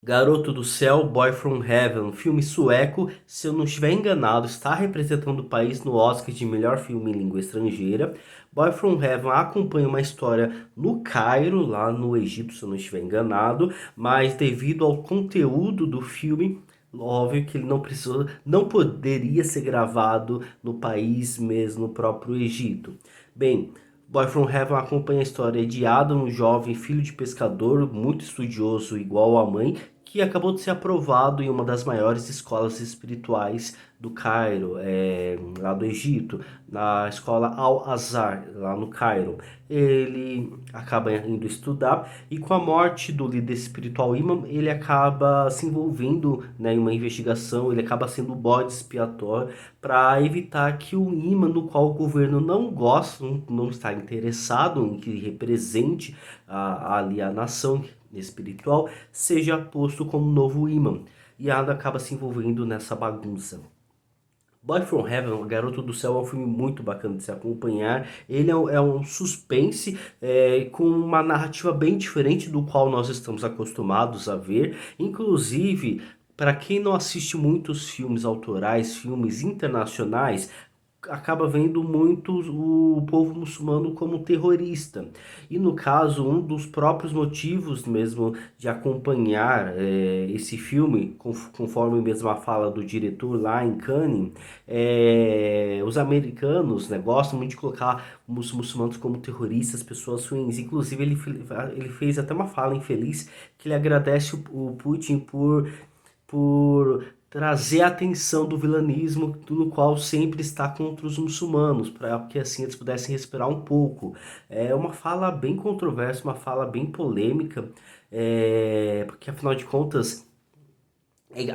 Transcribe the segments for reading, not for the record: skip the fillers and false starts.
Garoto do Céu, Boy from Heaven, filme sueco, se eu não estiver enganado, está representando o país no Oscar de melhor filme em língua estrangeira. Boy from Heaven acompanha uma história no Cairo, lá no Egito, se eu não estiver enganado, mas devido ao conteúdo do filme, óbvio que ele não precisou, não poderia ser gravado no país mesmo, no próprio Egito. Bem, Boy from Heaven acompanha a história de Adam, um jovem filho de pescador, muito estudioso igual a mãe, que acabou de ser aprovado em uma das maiores escolas espirituais do Cairo, lá do Egito, na escola Al-Azhar, lá no Cairo. Ele acaba indo estudar e com a morte do líder espiritual Imam, ele acaba se envolvendo, né, em uma investigação, ele acaba sendo o bode expiatório para evitar que o imã no qual o governo não gosta, não está interessado em que represente ali a nação espiritual, seja posto como novo imã. E Ada acaba se envolvendo nessa bagunça. Boy from Heaven, O Garoto do Céu, é um filme muito bacana de se acompanhar. Ele é um suspense com uma narrativa bem diferente do qual nós estamos acostumados a ver. Inclusive, para quem não assiste muitos filmes autorais, filmes internacionais, acaba vendo muito o povo muçulmano como terrorista. E no caso, um dos próprios motivos mesmo de acompanhar esse filme, conforme mesmo a fala do diretor lá em Cannes, os americanos, né, gostam muito de colocar os muçulmanos como terroristas, pessoas ruins. Inclusive, ele fez até uma fala infeliz que ele agradece o Putin por trazer a atenção do vilanismo no qual sempre está contra os muçulmanos, para que assim eles pudessem respirar um pouco. É uma fala bem controversa, uma fala bem polêmica, porque afinal de contas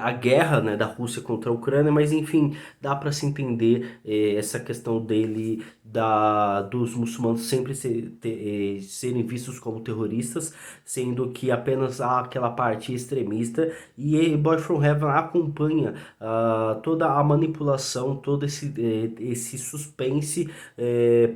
a guerra, né, da Rússia contra a Ucrânia, mas enfim, dá para se entender essa questão dele, dos muçulmanos sempre serem vistos como terroristas, sendo que apenas há aquela parte extremista, e Boy From Heaven acompanha toda a manipulação, todo esse suspense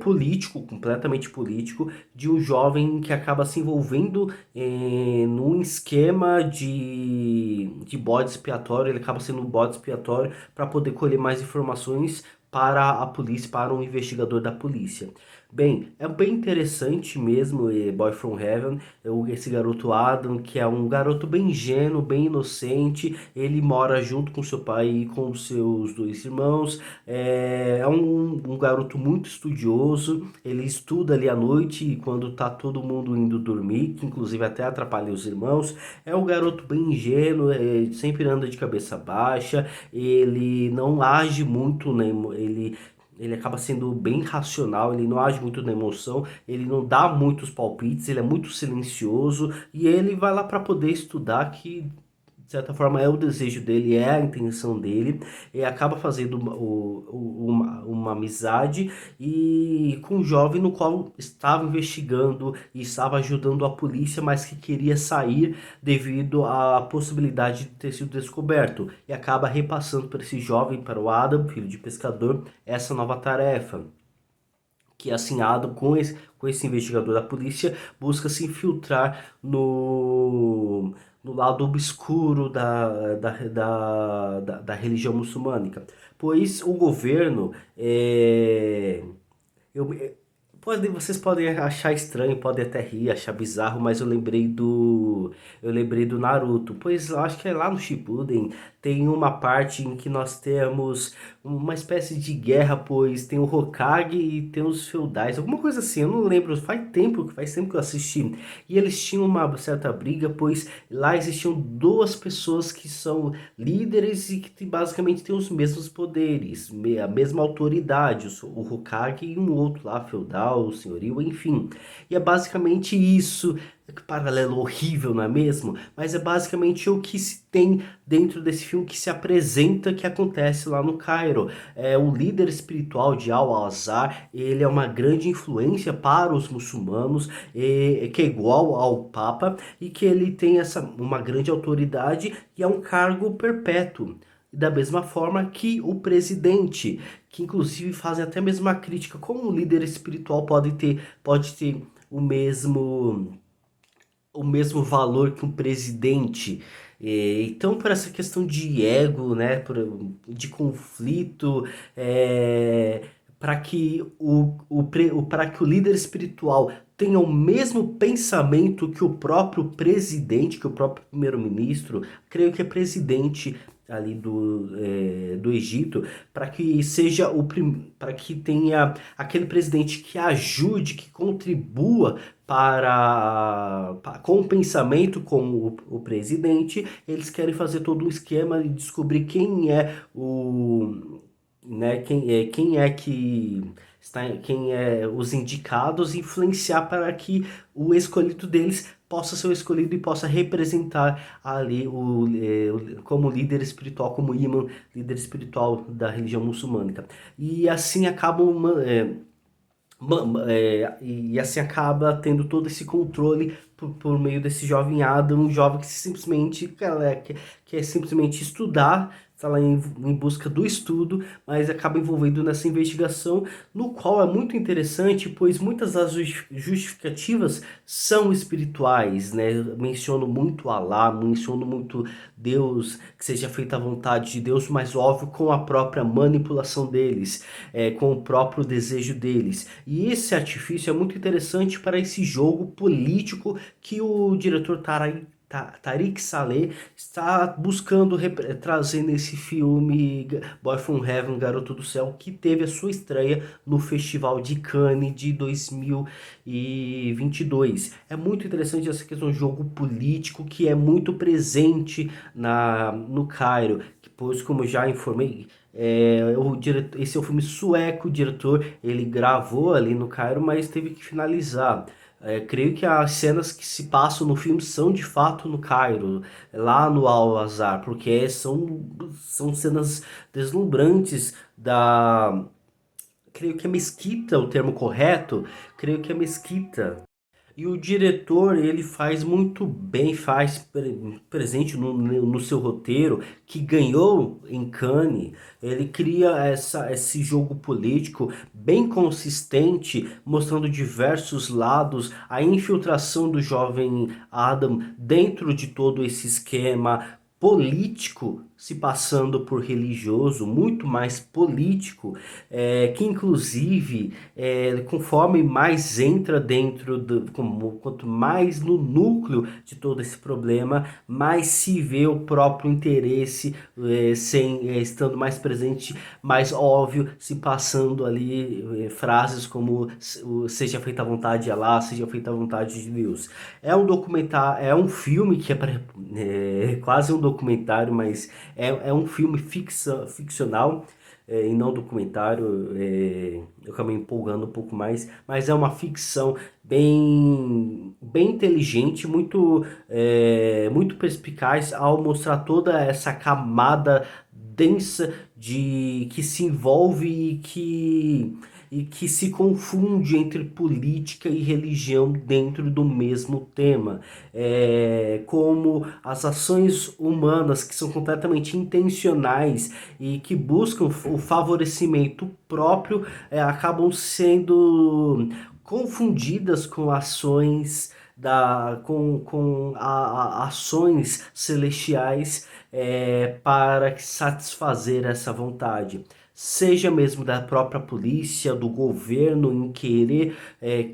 político, completamente político, de um jovem que acaba se envolvendo num esquema de bode expiatório. Ele acaba sendo um bode expiatório para poder colher mais informações para a polícia, para um investigador da polícia. Bem, é bem interessante mesmo Boy From Heaven, esse garoto Adam, que é um garoto bem ingênuo, bem inocente. Ele mora junto com seu pai e com seus dois irmãos. É um garoto muito estudioso. Ele estuda ali à noite quando tá todo mundo indo dormir, que inclusive até atrapalha os irmãos. É um garoto bem ingênuo, sempre anda de cabeça baixa. Ele não age muito, né? Ele acaba sendo bem racional, ele não age muito na emoção, ele não dá muitos palpites, ele é muito silencioso e ele vai lá para poder estudar, que de certa forma é o desejo dele, é a intenção dele, e acaba fazendo uma amizade e com um jovem no qual estava investigando e estava ajudando a polícia, mas que queria sair devido à possibilidade de ter sido descoberto, e acaba repassando para esse jovem, para o Adam, filho de pescador, essa nova tarefa. Que assim, Adam, com esse investigador da polícia, busca se infiltrar no lado obscuro da religião muçulmânica. Pois o governo eu, vocês podem achar estranho, podem até rir, achar bizarro, mas eu lembrei do Naruto, pois eu acho que é lá no Shippuden tem uma parte em que nós temos uma espécie de guerra, pois tem o Hokage e tem os feudais, alguma coisa assim, eu não lembro, faz tempo que eu assisti. E eles tinham uma certa briga, pois lá existiam duas pessoas que são líderes e que basicamente têm os mesmos poderes, a mesma autoridade, o Hokage e um outro lá, feudal, senhorio, enfim. E é basicamente isso. Que paralelo horrível, não é mesmo? Mas é basicamente o que se tem dentro desse filme, que se apresenta, que acontece lá no Cairo. O líder espiritual de Al-Azhar, ele é uma grande influência para os muçulmanos, que é igual ao Papa, e que ele tem uma grande autoridade e é um cargo perpétuo. Da mesma forma que o presidente, que inclusive fazem até mesmo uma crítica, como um líder espiritual pode ter o mesmo valor que um presidente. Então, por essa questão de ego, né, de conflito, para que para que o líder espiritual tenha o mesmo pensamento que o próprio presidente, que o próprio primeiro-ministro, creio que é presidente ali do Egito, para que seja para que tenha aquele presidente que ajude, que contribua com o pensamento com o presidente. Eles querem fazer todo um esquema e descobrir quem é o, né, quem é que está, quem é os indicados, e influenciar para que o escolhido deles possa ser o escolhido e possa representar ali como líder espiritual, como imã, líder espiritual da religião muçulmana. E assim e assim acaba tendo todo esse controle por meio desse jovem Adam, um jovem que simplesmente quer simplesmente estudar, está lá em busca do estudo, mas acaba envolvido nessa investigação, no qual é muito interessante, pois muitas das justificativas são espirituais, né? Menciono muito Alá, menciono muito Deus, que seja feita a vontade de Deus, mas óbvio com a própria manipulação deles, com o próprio desejo deles. E esse artifício é muito interessante para esse jogo político que o diretor Tariq Saleh está buscando trazer nesse filme Boy From Heaven, Garoto do Céu, que teve a sua estreia no Festival de Cannes de 2022. É muito interessante essa questão de jogo político que é muito presente no Cairo, pois como já informei, esse é um filme sueco, o diretor ele gravou ali no Cairo, mas teve que finalizar. Creio que as cenas que se passam no filme são de fato no Cairo, lá no Al-Azhar, porque são cenas deslumbrantes creio que é mesquita o termo correto, creio que é mesquita. E o diretor, ele faz muito bem, presente no seu roteiro, que ganhou em Cannes. Ele cria esse jogo político bem consistente, mostrando diversos lados, a infiltração do jovem Adam dentro de todo esse esquema político, se passando por religioso, muito mais político, que inclusive, conforme mais entra dentro quanto mais no núcleo de todo esse problema, mais se vê o próprio interesse, estando mais presente, mais óbvio, se passando ali frases como seja feita a vontade de Allah, seja feita a vontade de Deus. É um documentário, é um filme que é quase um documentário, mas é um filme ficcional, e não documentário. Eu acabei me empolgando um pouco mais, mas é uma ficção bem inteligente, muito perspicaz ao mostrar toda essa camada densa de que se envolve e que se confunde entre política e religião dentro do mesmo tema. Como as ações humanas que são completamente intencionais e que buscam o favorecimento próprio, acabam sendo confundidas com ações ações celestiais, para satisfazer essa vontade, seja mesmo da própria polícia, do governo, em querer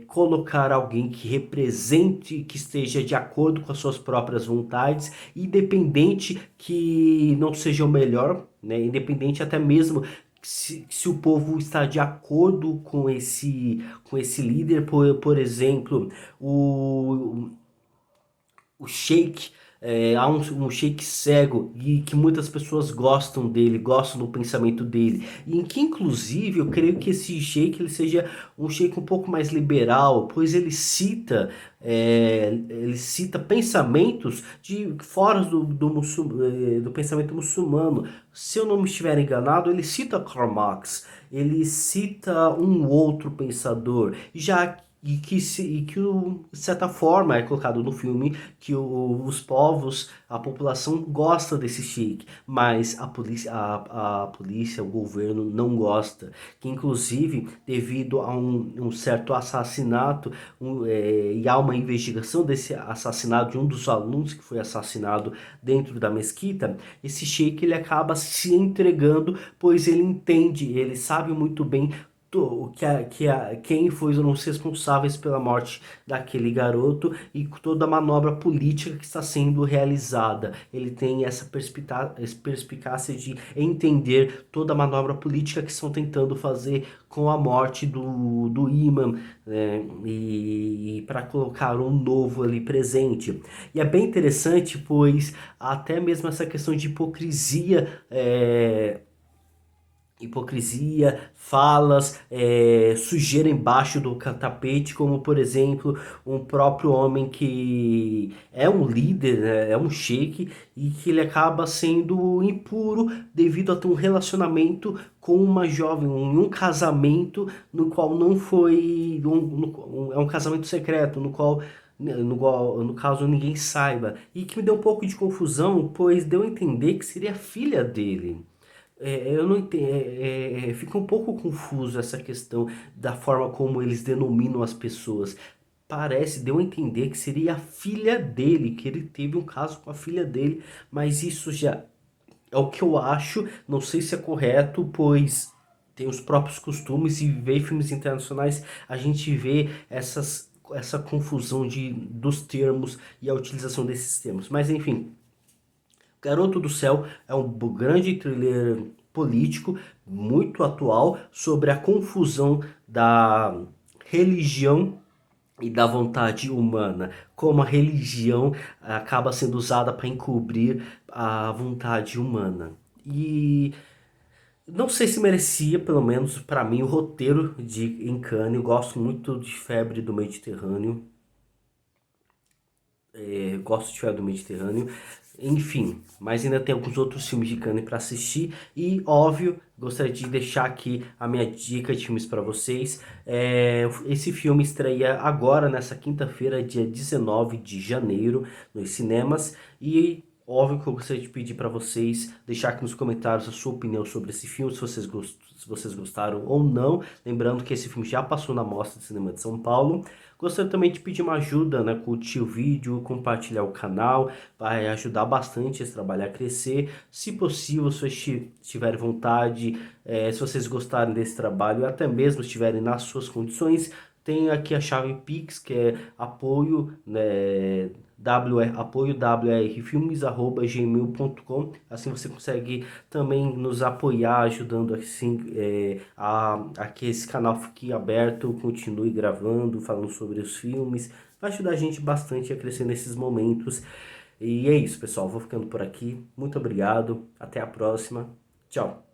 colocar alguém que represente, que esteja de acordo com as suas próprias vontades, independente que não seja o melhor, né? Independente até mesmo se o povo está de acordo com esse líder. Por exemplo, o Sheik, há um Sheik cego e que muitas pessoas gostam dele, gostam do pensamento dele, e em que inclusive eu creio que esse Sheik ele seja um Sheik um pouco mais liberal, pois ele cita pensamentos de fora do pensamento muçulmano. Se eu não me estiver enganado, ele cita Karl Marx, ele cita um outro pensador, já de certa forma, é colocado no filme que os povos, a população gosta desse sheik, mas a polícia, o governo não gosta. Que inclusive, devido a um certo assassinato, e há uma investigação desse assassinato de um dos alunos que foi assassinado dentro da mesquita, esse sheik ele acaba se entregando, pois ele entende, ele sabe muito bem quem foram os responsáveis pela morte daquele garoto e toda a manobra política que está sendo realizada. Ele tem essa perspicácia de entender toda a manobra política que estão tentando fazer com a morte do imã, né, e para colocar um novo ali presente. E é bem interessante, pois até mesmo essa questão de hipocrisia, falas, sujeira embaixo do tapete, como por exemplo um próprio homem que é um líder, né, é um sheik, e que ele acaba sendo impuro devido a ter um relacionamento com uma jovem, um casamento no qual não foi, é um casamento secreto, no caso ninguém saiba, e que me deu um pouco de confusão, pois deu a entender que seria filha dele. Eu não entendo, fica um pouco confuso essa questão da forma como eles denominam as pessoas. Deu a entender que seria a filha dele, que ele teve um caso com a filha dele, mas isso já é o que eu acho, não sei se é correto, pois tem os próprios costumes e ver filmes internacionais, a gente vê essa confusão dos termos e a utilização desses termos. Mas enfim, Garoto do Céu é um grande thriller político muito atual sobre a confusão da religião e da vontade humana, como a religião acaba sendo usada para encobrir a vontade humana. E não sei se merecia, pelo menos para mim, o roteiro de Em Cannes. Eu gosto muito de Febre do Mediterrâneo. Gosto de Febre do Mediterrâneo. Enfim, mas ainda tem alguns outros filmes de Cannes para assistir. E, óbvio, gostaria de deixar aqui a minha dica de filmes para vocês. Esse filme estreia agora, nessa quinta-feira, dia 19 de janeiro, nos cinemas. E, óbvio que eu gostaria de pedir para vocês deixar aqui nos comentários a sua opinião sobre esse filme, se vocês gostaram ou não. Lembrando que esse filme já passou na Mostra de Cinema de São Paulo. Gostaria também de pedir uma ajuda, né? Curtir o vídeo, compartilhar o canal, vai ajudar bastante esse trabalho a crescer. Se possível, se vocês tiverem vontade, se vocês gostarem desse trabalho, até mesmo estiverem nas suas condições, tem aqui a chave Pix, que é apoio, né, apoio wrfilmes@gmail.com. Assim você consegue também nos apoiar, ajudando assim, a que esse canal fique aberto, continue gravando, falando sobre os filmes. Vai ajudar a gente bastante a crescer nesses momentos. E é isso, pessoal. Vou ficando por aqui. Muito obrigado. Até a próxima. Tchau.